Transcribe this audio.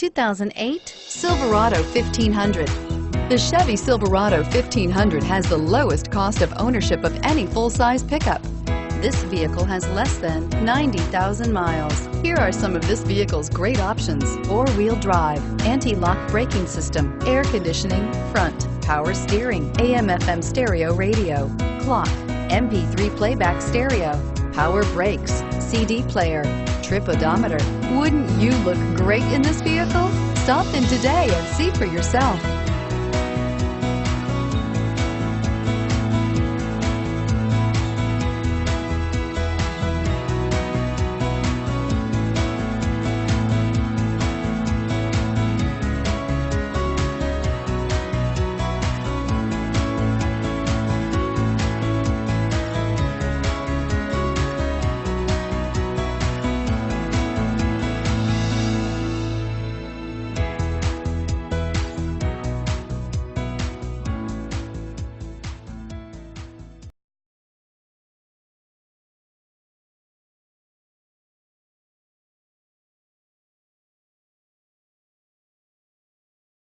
2008 Silverado 1500. The Chevy Silverado 1500 has the lowest cost of ownership of any full-size pickup. This vehicle has less than 90,000 miles. Here are some of this vehicle's great options: four-wheel drive, anti-lock braking system, air conditioning, front, power steering, AM/FM stereo radio, clock, MP3 playback stereo, power brakes, CD player, trip odometer. Wouldn't you look great in this vehicle? Stop in today and see for yourself.